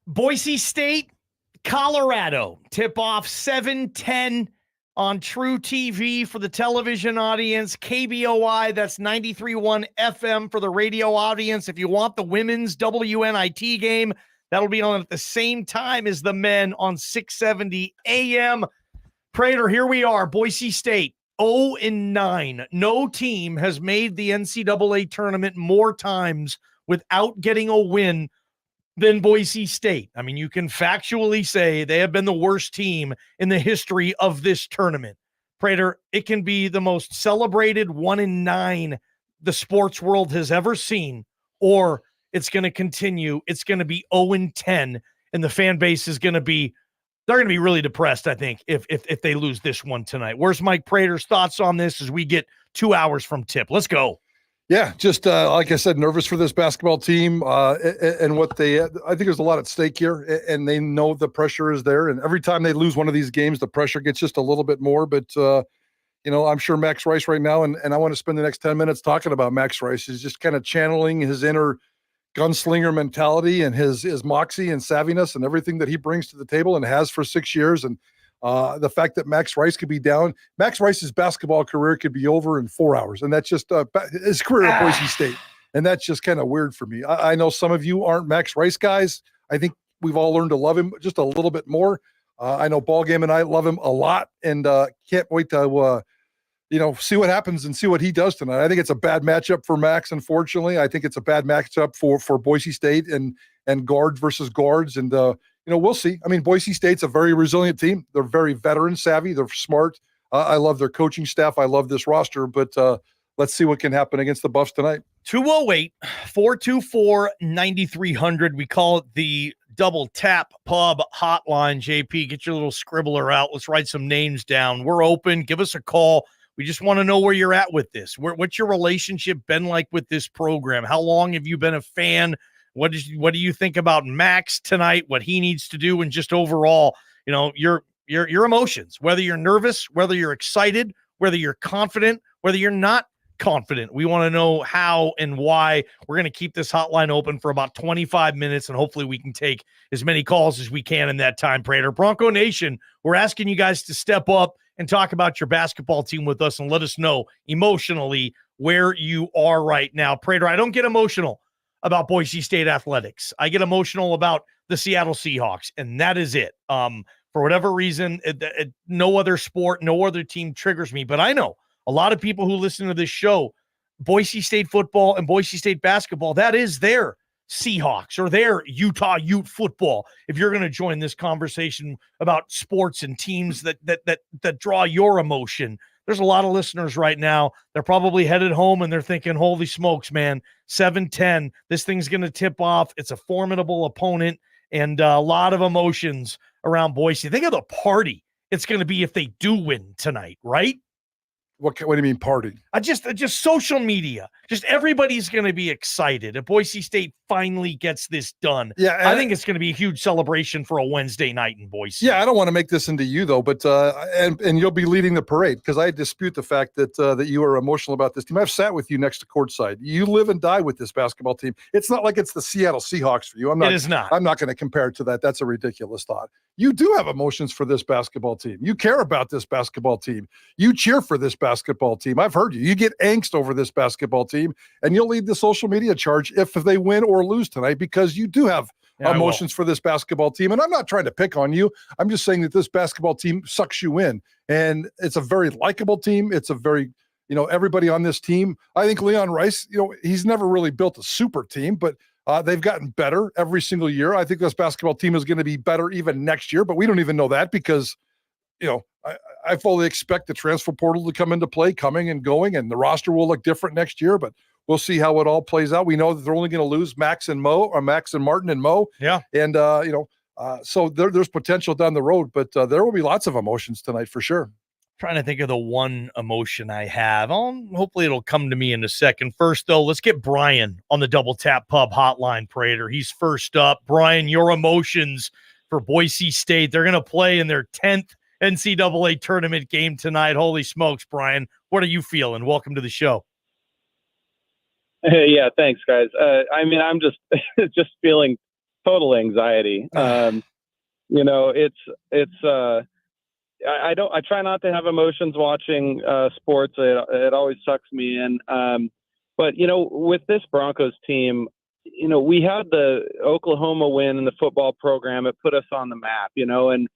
Boise State, Colorado. Tip-off 7:10 on True TV for the television audience. KBOI, that's 93.1 FM for the radio audience. If you want the women's WNIT game, that'll be on at the same time as the men on 670 AM. Prater, here we are, Boise State, 0-9. No team has made the NCAA tournament more times without getting a win than Boise State. I mean, you can factually say they have been the worst team in the history of this tournament. Prater, it can be the most celebrated 1-9 the sports world has ever seen, or it's going to continue. It's going to be 0-10, and the fan base is going to be, they're going to be really depressed, I think, if they lose this one tonight. Where's Mike Prater's thoughts on this as we get 2 hours from tip? Let's go. Yeah, just like I said, nervous for this basketball team and what I think there's a lot at stake here, and they know the pressure is there. And every time they lose one of these games, the pressure gets just a little bit more. But, I'm sure Max Rice right now, and I want to spend the next 10 minutes talking about Max Rice. He's just kind of channeling his inner gunslinger mentality and his moxey and savviness and everything that he brings to the table and has for 6 years. And the fact that Max Rice could be down, Max Rice's basketball career could be over in 4 hours. And that's just his career at Boise State. And that's just kind of weird for me. I know some of you aren't Max Rice guys. I think we've all learned to love him just a little bit more. I know Ballgame and I love him a lot, and can't wait to, see what happens and see what he does tonight. I think it's a bad matchup for Max, unfortunately. I think it's a bad matchup for Boise State and guards versus guards. And, we'll see. I mean, Boise State's a very resilient team. They're very veteran savvy. They're smart. I love their coaching staff. I love this roster, but let's see what can happen against the Buffs tonight. 208-424-9300. We call it the double tap pub hotline. JP, get your little scribbler out. Let's write some names down. We're open. Give us a call. We just want to know where you're at with this. What's your relationship been like with this program? How long have you been a fan? What do you think about Max tonight, what he needs to do, and just overall, your emotions, whether you're nervous, whether you're excited, whether you're confident, whether you're not confident. We want to know how and why. We're going to keep this hotline open for about 25 minutes, and hopefully we can take as many calls as we can in that time, Prater. Bronco Nation, we're asking you guys to step up and talk about your basketball team with us and let us know emotionally where you are right now. Prater, I don't get emotional about Boise State athletics. I get emotional about the Seattle Seahawks, and that is it. For whatever reason, no other sport, no other team triggers me. But I know a lot of people who listen to this show, Boise State football and Boise State basketball, that is their Seahawks or their Utah Ute football. If you're going to join this conversation about sports and teams that draw your emotion, there's a lot of listeners right now. They're probably headed home and they're thinking, holy smokes, man, 7-10, this thing's going to tip off. It's a formidable opponent and a lot of emotions around Boise. Think of the party it's going to be if they do win tonight, right? What do you mean party? Just social media. Just everybody's going to be excited if Boise State finally gets this done. Yeah, I think it's going to be a huge celebration for a Wednesday night in Boise. Yeah, I don't want to make this into you though, but and you'll be leading the parade because I dispute the fact that you are emotional about this team. I've sat with you next to courtside. You live and die with this basketball team. It's not like it's the Seattle Seahawks for you. It is not. I'm not going to compare it to that. That's a ridiculous thought. You do have emotions for this basketball team. You care about this basketball team. You cheer for this basketball team. I've heard you. You get angst over this basketball team, and you'll lead the social media charge if they win or lose tonight because you do have emotions for this basketball team. And I'm not trying to pick on you. I'm just saying that this basketball team sucks you in. And it's a very likable team. It's a very, everybody on this team. I think Leon Rice, he's never really built a super team, but they've gotten better every single year. I think this basketball team is going to be better even next year, but we don't even know that because, I fully expect the transfer portal to come into play, coming and going, and the roster will look different next year, but we'll see how it all plays out. We know that they're only going to lose Max and Martin and Mo. Yeah. And, so there's potential down the road, but there will be lots of emotions tonight for sure. Trying to think of the one emotion I have. Hopefully it'll come to me in a second. First, though, let's get Brian on the Double Tap Pub hotline, Prater. He's first up. Brian, your emotions for Boise State. They're going to play in their 10th NCAA tournament game tonight. Holy smokes, Brian. What are you feeling? Welcome to the show. Hey, yeah, thanks, guys. I'm just feeling total anxiety. You know, I try not to have emotions watching sports. It always sucks me in. But, you know, with this Broncos team, you know, we had the Oklahoma win in the football program. It put us on the map, you know, and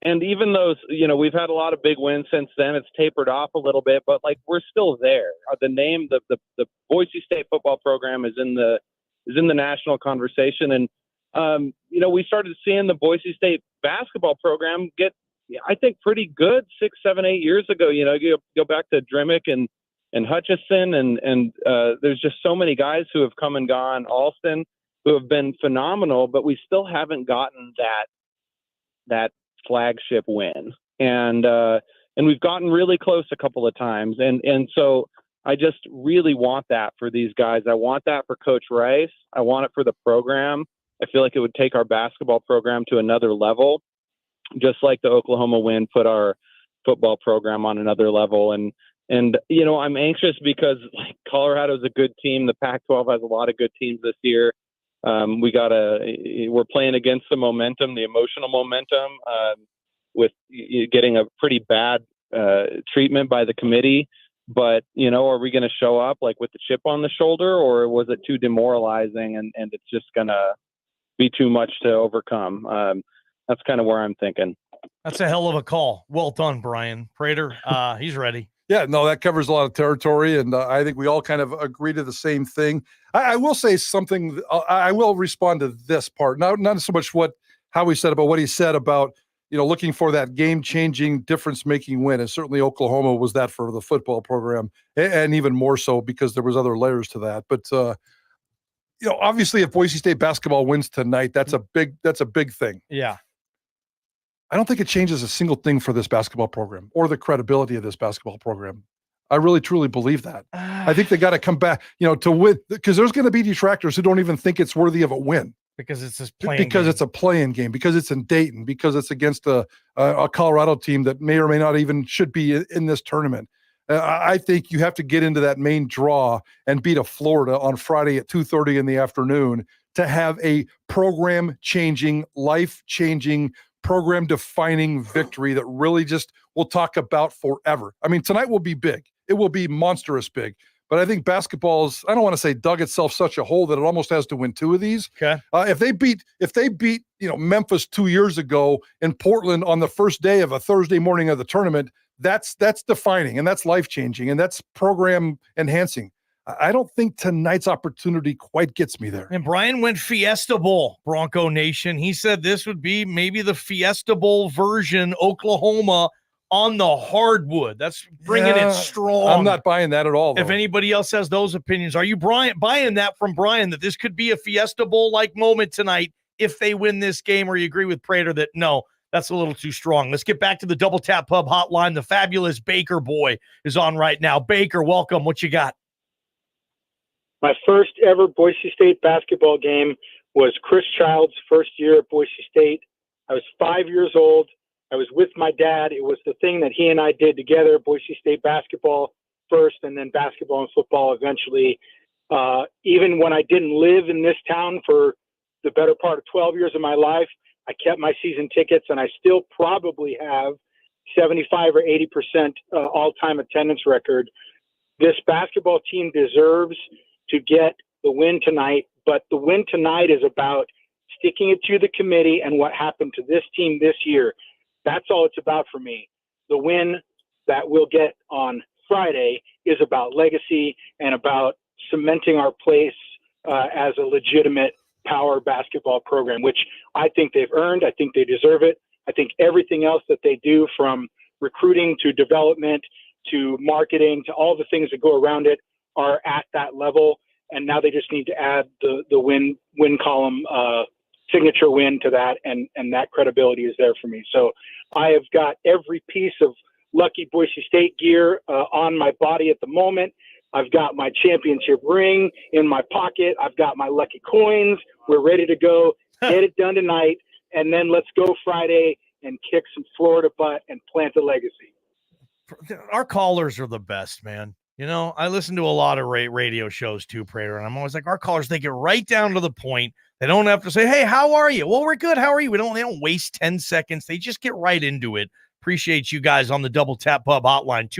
even those, you know, we've had a lot of big wins since then. It's tapered off a little bit, but like we're still there. The name, the Boise State football program is in the national conversation. And, you know, we started seeing the Boise State basketball program get, I think, pretty good 6, 7, 8 years ago. You know, you go back to Drimmick and Hutchison, and there's just so many guys who have come and gone, Alston, who have been phenomenal, but we still haven't gotten that flagship win. And we've gotten really close a couple of times. And so I just really want that for these guys. I want that for Coach Rice. I want it for the program. I feel like it would take our basketball program to another level, just like the Oklahoma win put our football program on another level. And you know, I'm anxious because like Colorado's a good team. The Pac-12 has a lot of good teams this year. We're playing against the momentum, the emotional momentum, with getting a pretty bad treatment by the committee. But, you know, are we going to show up like with the chip on the shoulder, or was it too demoralizing and it's just going to be too much to overcome? That's kind of where I'm thinking. That's a hell of a call. Well done, Brian. Prater, he's ready. Yeah, no, that covers a lot of territory, and I think we all kind of agree to the same thing. I will say something. I will respond to this part, not so much how he said, about what he said about, you know, looking for that game-changing, difference-making win, and certainly Oklahoma was that for the football program, and even more so because there was other layers to that. But you know, obviously, if Boise State basketball wins tonight, that's a big thing. Yeah. I don't think it changes a single thing for this basketball program or the credibility of this basketball program. I really, truly believe that. I think they got to come back, you know, to win, because there's going to be detractors who don't even think it's worthy of a win. Because it's It's a playing game, because it's in Dayton, because it's against a Colorado team that may or may not even should be in this tournament. I think you have to get into that main draw and beat a Florida on Friday at 2:30 in the afternoon to have a program-changing, life-changing, program-defining victory that really just we'll talk about forever. I mean, tonight will be big. It will be monstrous big. But I think basketball's, I don't want to say dug itself such a hole that it almost has to win 2 of these. Okay. If they beat, you know, Memphis 2 years ago in Portland on the first day of a Thursday morning of the tournament, that's defining, and that's life-changing, and that's program enhancing. I don't think tonight's opportunity quite gets me there. And Brian went Fiesta Bowl, Bronco Nation. He said this would be maybe the Fiesta Bowl version, Oklahoma on the hardwood. That's bringing it strong. I'm not buying that at all, though. If anybody else has those opinions, are you buying that from Brian, that this could be a Fiesta Bowl-like moment tonight if they win this game, or you agree with Prater that no, that's a little too strong? Let's get back to the Double Tap Pub hotline. The fabulous Baker boy is on right now. Baker, welcome. What you got? My first ever Boise State basketball game was Chris Child's first year at Boise State. I was 5 years old. I was with my dad. It was the thing that he and I did together, Boise State basketball first, and then basketball and football eventually. Even when I didn't live in this town for the better part of 12 years of my life, I kept my season tickets, and I still probably have 75 or 80% all-time attendance record. This basketball team deserves to get the win tonight, but the win tonight is about sticking it to the committee and what happened to this team this year. That's all it's about for me. The win that we'll get on Friday is about legacy and about cementing our place as a legitimate power basketball program, which I think they've earned. I think they deserve it. I think everything else that they do, from recruiting to development to marketing to all the things that go around it, are at that level, and now they just need to add the win column signature win to that, and that credibility is there for me. So I have got every piece of lucky Boise State gear on my body at the moment. I've got my championship ring in my pocket. I've got my lucky coins. We're ready to go. Get it done tonight, and then let's go Friday and kick some Florida butt and plant a legacy. Our callers are the best, man. You know, I listen to a lot of radio shows too, Prater, and I'm always like, our callers, they get right down to the point. They don't have to say, hey, how are you? Well, we're good. How are you? They don't waste 10 seconds. They just get right into it. Appreciate you guys on the Double Tap Pub hotline,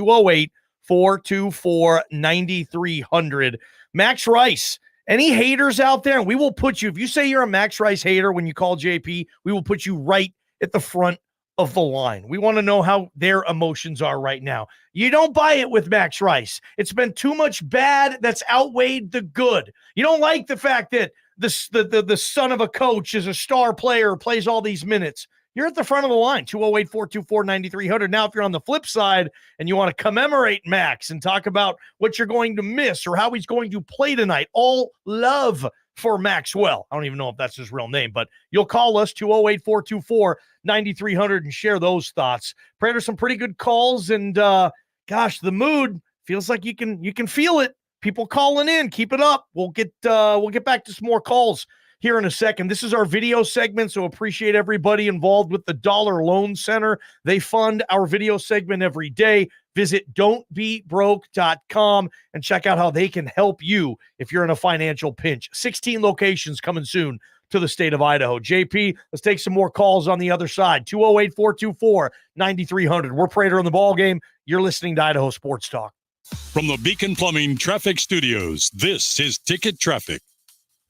208-424-9300. Max Rice, any haters out there? We will put you, if you say you're a Max Rice hater when you call JP, we will put you right at the front of the line. We want to know how their emotions are right now. You don't buy it with Max Rice. It's been too much bad that's outweighed the good. You don't like the fact that the son of a coach is a star player, plays all these minutes. You're at the front of the line, 208-424-9300. Now, if you're on the flip side and you want to commemorate Max and talk about what you're going to miss or how he's going to play tonight, all love for Maxwell. I don't even know if that's his real name, but you'll call us 208-424-9300 and share those thoughts. Prater, some pretty good calls, and gosh, the mood feels like you can feel it. People calling in, keep it up. We'll get back to some more calls here in a second. This is our video segment, so appreciate everybody involved with the Dollar Loan Center. They fund our video segment every day. Visit don'tbebroke.com and check out how they can help you if you're in a financial pinch. 16 locations coming soon to the state of Idaho. JP, let's take some more calls on the other side. 208-424-9300. We're Prater on the Ball Game. You're listening to Idaho Sports Talk. From the Beacon Plumbing Traffic Studios, this is Ticket Traffic.